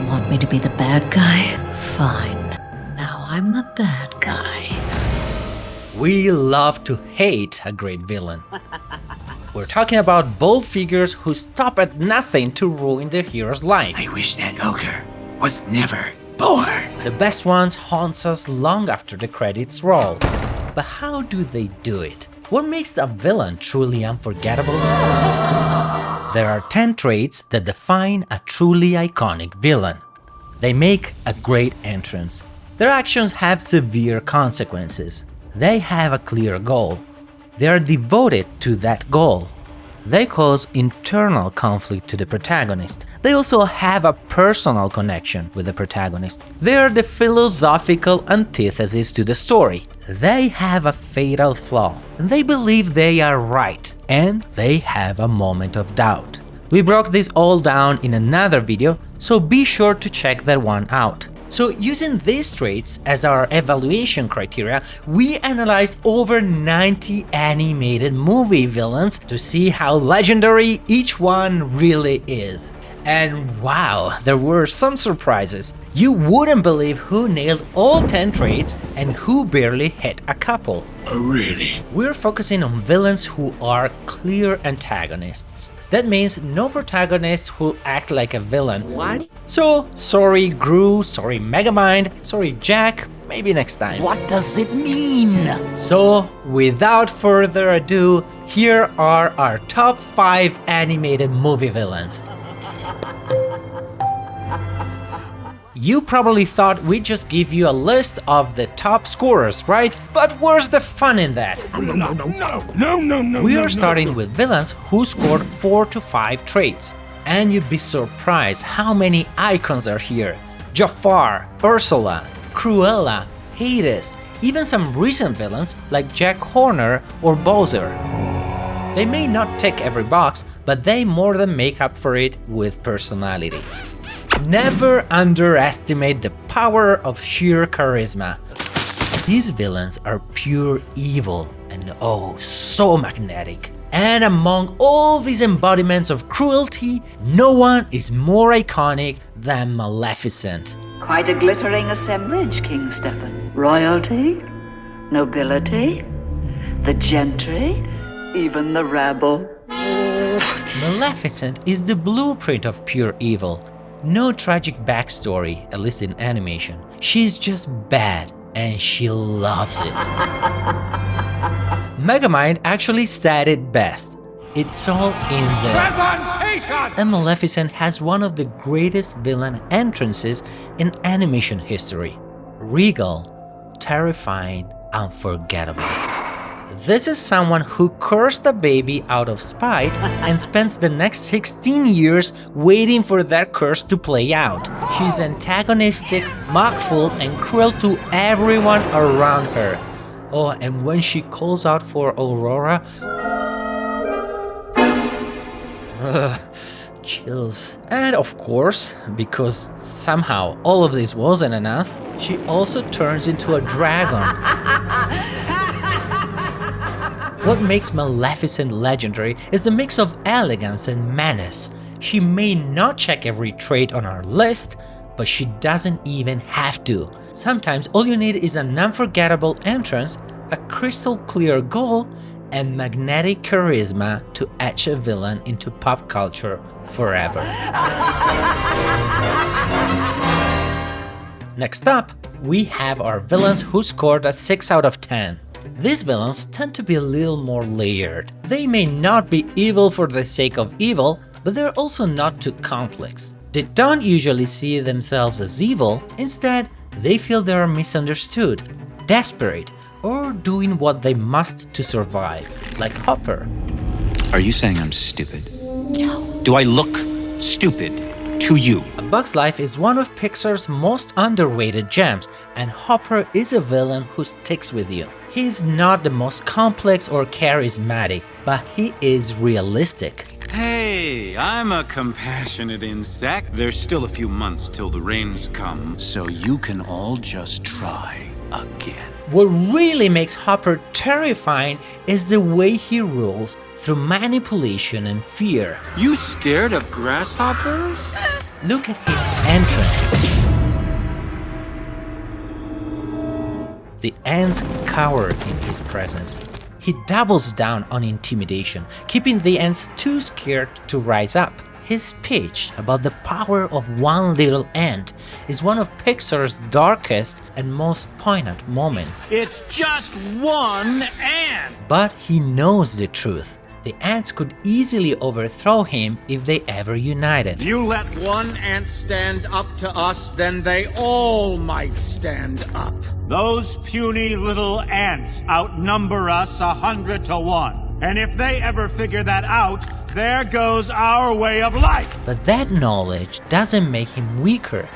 want me to be the bad guy? Fine. Now I'm the bad guy. We love to hate a great villain. We're talking about bold figures who stop at nothing to ruin their hero's life. I wish that ogre was never born. The best ones haunt us long after the credits roll. But how do they do it? What makes a villain truly unforgettable? There are 10 traits that define a truly iconic villain. They make a great entrance. Their actions have severe consequences. They have a clear goal. They are devoted to that goal. They cause internal conflict to the protagonist. They also have a personal connection with the protagonist. They are the philosophical antithesis to the story. They have a fatal flaw. They believe they are right, and they have a moment of doubt. We broke this all down in another video, so be sure to check that one out. So using these traits as our evaluation criteria, we analyzed over 90 animated movie villains to see how legendary each one really is. And wow, there were some surprises. You wouldn't believe who nailed all 10 traits and who barely hit a couple. Oh, really? We're focusing on villains who are clear antagonists. That means no protagonists who act like a villain. What? So, sorry Gru, sorry Megamind, sorry Jack, maybe next time. What does it mean? So, without further ado, here are our top 5 animated movie villains. You probably thought we'd just give you a list of the top scorers, right? But where's the fun in that? No. We are starting with villains who scored 4 to 5 traits. And you'd be surprised how many icons are here. Jafar, Ursula, Cruella, Hades, even some recent villains like Jack Horner or Bowser. They may not tick every box, but they more than make up for it with personality. Never underestimate the power of sheer charisma. These villains are pure evil and oh, so magnetic. And among all these embodiments of cruelty, no one is more iconic than Maleficent. Quite a glittering assemblage, King Stephen. Royalty, nobility, the gentry, even the rabble. Maleficent is the blueprint of pure evil. No tragic backstory, at least in animation. She's just bad, and she loves it. Megamind actually said it best. It's all in there. Presentation! And Maleficent has one of the greatest villain entrances in animation history. Regal, terrifying, unforgettable. This is someone who cursed a baby out of spite and spends the next 16 years waiting for that curse to play out. She's antagonistic, mockful, and cruel to everyone around her. Oh, and when she calls out for Aurora... chills. And of course, because somehow all of this wasn't enough, she also turns into a dragon. What makes Maleficent legendary is the mix of elegance and menace. She may not check every trait on our list, but she doesn't even have to. Sometimes all you need is an unforgettable entrance, a crystal clear goal, and magnetic charisma to etch a villain into pop culture forever. Next up, we have our villains who scored a 6 out of 10. These villains tend to be a little more layered. They may not be evil for the sake of evil, but they're also not too complex. They don't usually see themselves as evil, instead, they feel they are misunderstood, desperate, or doing what they must to survive, like Hopper. Are you saying I'm stupid? No. Do I look stupid to you? A Bug's Life is one of Pixar's most underrated gems, and Hopper is a villain who sticks with you. He's not the most complex or charismatic, but he is realistic. Hey, I'm a compassionate insect. There's still a few months till the rains come. So you can all just try again. What really makes Hopper terrifying is the way he rules through manipulation and fear. You scared of grasshoppers? Look at his entrance. The ants cower in his presence. He doubles down on intimidation, keeping the ants too scared to rise up. His speech about the power of one little ant is one of Pixar's darkest and most poignant moments. It's just one ant! But he knows the truth. The ants could easily overthrow him if they ever united. You let one ant stand up to us, then they all might stand up. Those puny little ants outnumber us 100 to 1. And if they ever figure that out, there goes our way of life. But that knowledge doesn't make him weaker,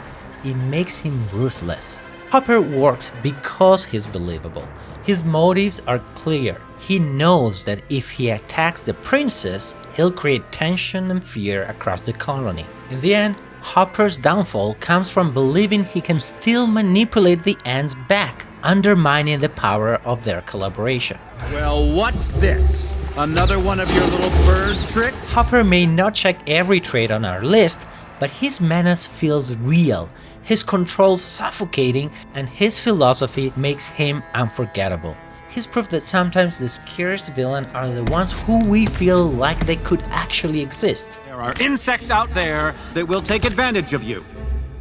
it makes him ruthless. Hopper works because he's believable. His motives are clear. He knows that if he attacks the princess, he'll create tension and fear across the colony. In the end, Hopper's downfall comes from believing he can still manipulate the ants back, undermining the power of their collaboration. Well, what's this? Another one of your little bird tricks? Hopper may not check every trait on our list, but his menace feels real, his control suffocating, and his philosophy makes him unforgettable. He's proof that sometimes the scariest villains are the ones who we feel like they could actually exist. There are insects out there that will take advantage of you.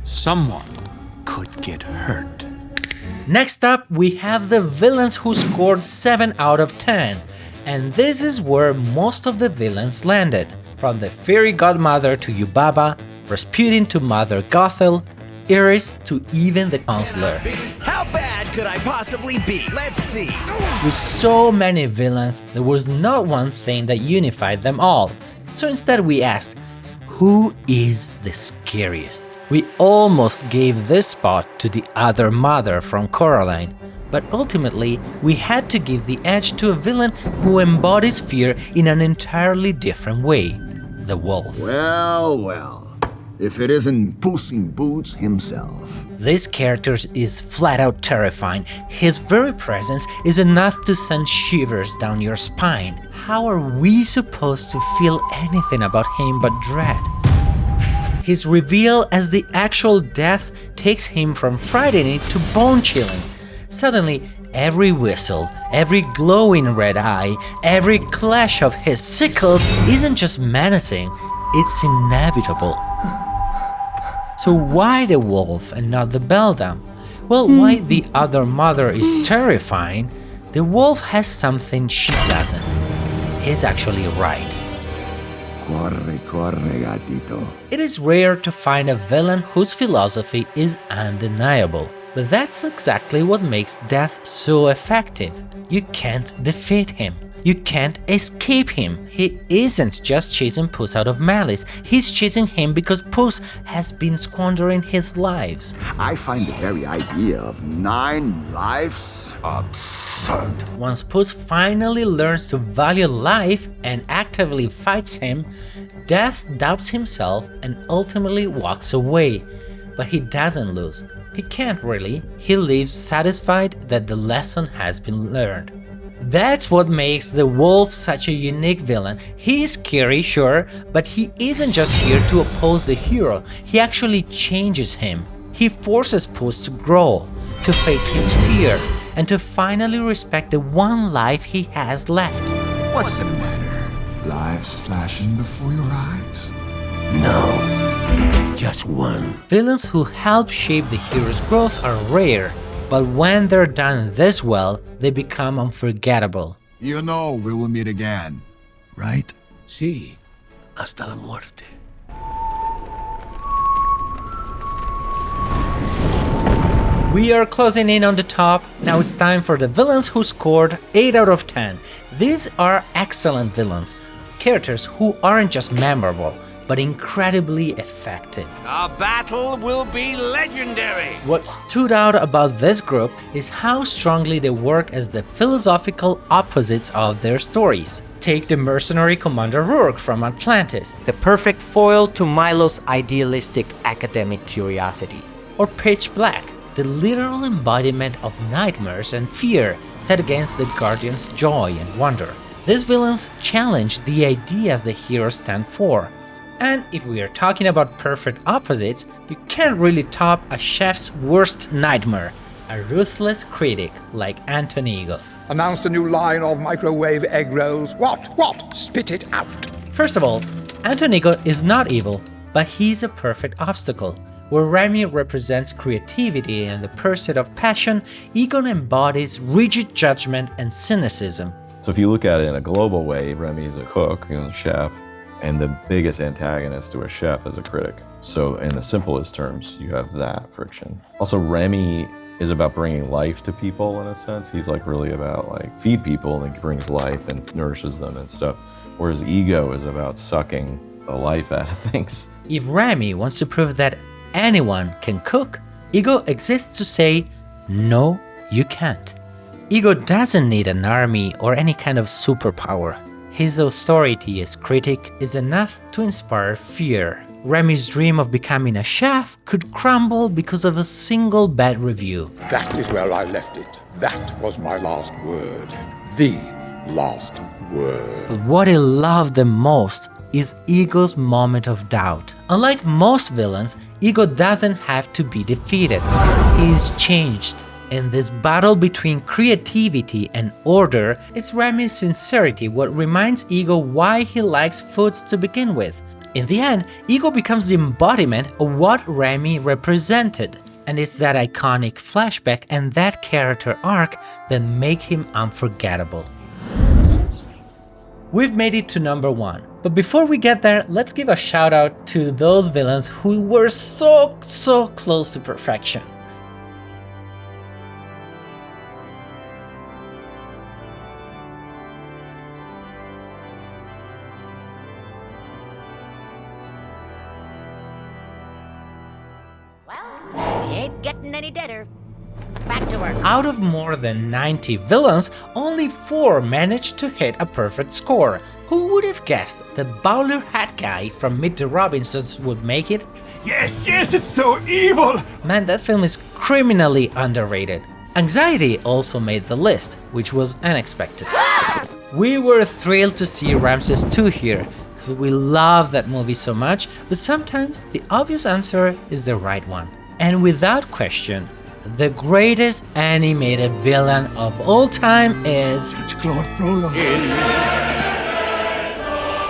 Someone could get hurt. Next up, we have the villains who scored 7 out of 10. And this is where most of the villains landed. From the fairy godmother to Yubaba, Rasputin to Mother Gothel, Iris to even the counselor. How bad could I possibly be? Let's see. With so many villains, there was not one thing that unified them all. So instead we asked, who is the scariest? We almost gave this spot to the other mother from Coraline, but ultimately we had to give the edge to a villain who embodies fear in an entirely different way, the wolf. Well, if it isn't Puss in Boots himself. This character is flat out terrifying. His very presence is enough to send shivers down your spine. How are we supposed to feel anything about him but dread? His reveal as the actual death takes him from frightening to bone-chilling. Suddenly, every whistle, every glowing red eye, every clash of his sickles isn't just menacing, it's inevitable. So why the wolf and not the beldam? Well, why the other mother is terrifying, the wolf has something she doesn't. He's actually right. Corre, corre, gatito. It is rare to find a villain whose philosophy is undeniable. But that's exactly what makes death so effective. You can't defeat him. You can't escape him. He isn't just chasing Puss out of malice. He's chasing him because Puss has been squandering his lives. I find the very idea of 9 lives absurd. Once Puss finally learns to value life and actively fights him, Death doubts himself and ultimately walks away. But he doesn't lose. He can't really. He leaves satisfied that the lesson has been learned. That's what makes the wolf such a unique villain. He is scary, sure, but he isn't just here to oppose the hero. He actually changes him. He forces Puss to grow, to face his fear, and to finally respect the one life he has left. What's the matter? Lives flashing before your eyes? No, just one. Villains who help shape the hero's growth are rare, but when they're done this well, they become unforgettable. You know we will meet again, right? Sí, hasta la muerte. We are closing in on the top. Now it's time for the villains who scored 8 out of 10. These are excellent villains, characters who aren't just memorable, but incredibly effective. Our battle will be legendary! What stood out about this group is how strongly they work as the philosophical opposites of their stories. Take the mercenary Commander Rourke from Atlantis, the perfect foil to Milo's idealistic academic curiosity. Or Pitch Black, the literal embodiment of nightmares and fear set against the Guardian's joy and wonder. These villains challenge the ideas the heroes stand for. And if we are talking about perfect opposites, you can't really top a chef's worst nightmare, a ruthless critic like Anthony Ego. Announced a new line of microwave egg rolls. What? Spit it out. First of all, Anthony Ego is not evil, but he's a perfect obstacle. Where Remy represents creativity and the pursuit of passion, Ego embodies rigid judgment and cynicism. So if you look at it in a global way, Remy is a cook, a chef, and the biggest antagonist to a chef is a critic. So in the simplest terms, you have that friction. Also, Remy is about bringing life to people in a sense. He's like really about like feed people and he brings life and nourishes them and stuff. Whereas Ego is about sucking the life out of things. If Remy wants to prove that anyone can cook, Ego exists to say, no, you can't. Ego doesn't need an army or any kind of superpower. His authority as critic is enough to inspire fear. Remy's dream of becoming a chef could crumble because of a single bad review. That is where I left it. That was my last word. The last word. But what I love the most is Ego's moment of doubt. Unlike most villains, Ego doesn't have to be defeated. He is changed. In this battle between creativity and order, it's Remy's sincerity what reminds Ego why he likes foods to begin with. In the end, Ego becomes the embodiment of what Remy represented, and it's that iconic flashback and that character arc that make him unforgettable. We've made it to number 1, but before we get there, let's give a shout out to those villains who were so close to perfection. Ain't getting any deader. Back to work. Out of more than 90 villains, only 4 managed to hit a perfect score. Who would have guessed the bowler hat guy from Meet the Robinsons would make it? Yes, it's so evil! Man, that film is criminally underrated. Anxiety also made the list, which was unexpected. We were thrilled to see Ramses 2 here, because we love that movie so much, but sometimes the obvious answer is the right one. And without question, the greatest animated villain of all time is... It's Claude Frollo.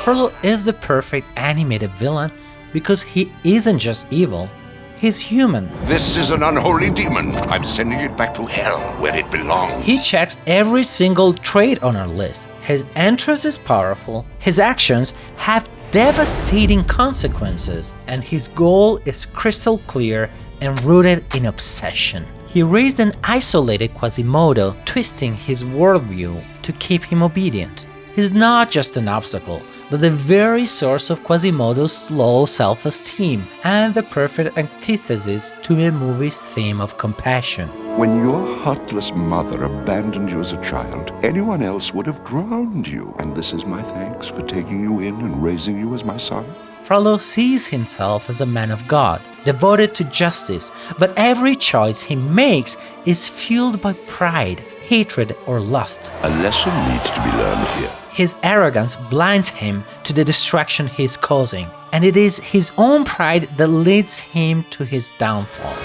Frollo is the perfect animated villain because he isn't just evil, he's human. This is an unholy demon. I'm sending it back to hell where it belongs. He checks every single trait on our list. His entrance is powerful, his actions have devastating consequences, and his goal is crystal clear and rooted in obsession. He raised an isolated Quasimodo, twisting his worldview to keep him obedient. He's not just an obstacle, but the very source of Quasimodo's low self-esteem and the perfect antithesis to the movie's theme of compassion. When your heartless mother abandoned you as a child, anyone else would have drowned you. And this is my thanks for taking you in and raising you as my son. Frollo sees himself as a man of God, devoted to justice, but every choice he makes is fueled by pride, hatred, or lust. A lesson needs to be learned here. His arrogance blinds him to the destruction he is causing, and it is his own pride that leads him to his downfall.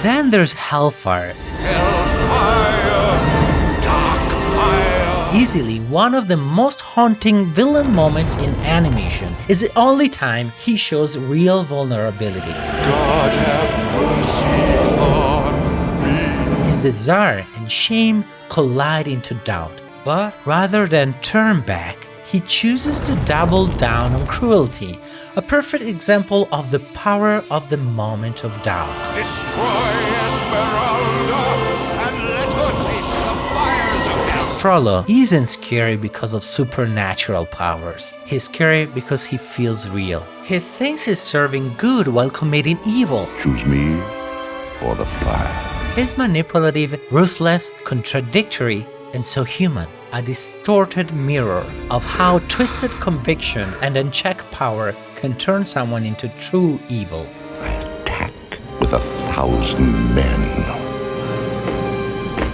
Then there's Hellfire. Easily one of the most haunting villain moments in animation is the only time he shows real vulnerability. God have mercy on me. His desire and shame collide into doubt, but rather than turn back, he chooses to double down on cruelty, a perfect example of the power of the moment of doubt. Destroy Esmeralda and let her taste the fires of hell. Frollo isn't scary because of supernatural powers. He's scary because he feels real. He thinks he's serving good while committing evil. Choose me or the fire. He's manipulative, ruthless, contradictory, and so human. A distorted mirror of how twisted conviction and unchecked power can turn someone into true evil. I attack with 1,000 men.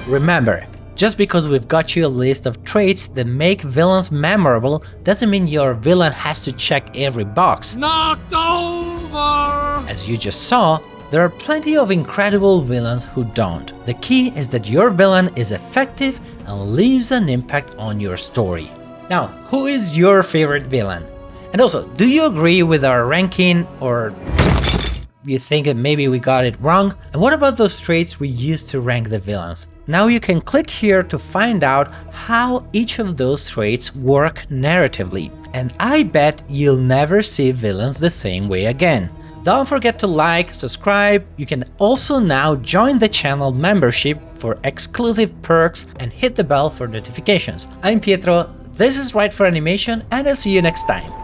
Remember, Just because we've got you a list of traits that make villains memorable doesn't mean your villain has to check every box. Knocked over! As you just saw, there are plenty of incredible villains who don't. The key is that your villain is effective and leaves an impact on your story. Now, who is your favorite villain? And also, do you agree with our ranking, or you think that maybe we got it wrong? And what about those traits we used to rank the villains? Now you can click here to find out how each of those traits work narratively. And I bet you'll never see villains the same way again. Don't forget to like, subscribe. You can also now join the channel membership for exclusive perks and hit the bell for notifications. I'm Pietro, this is Write for Animation, and I'll see you next time.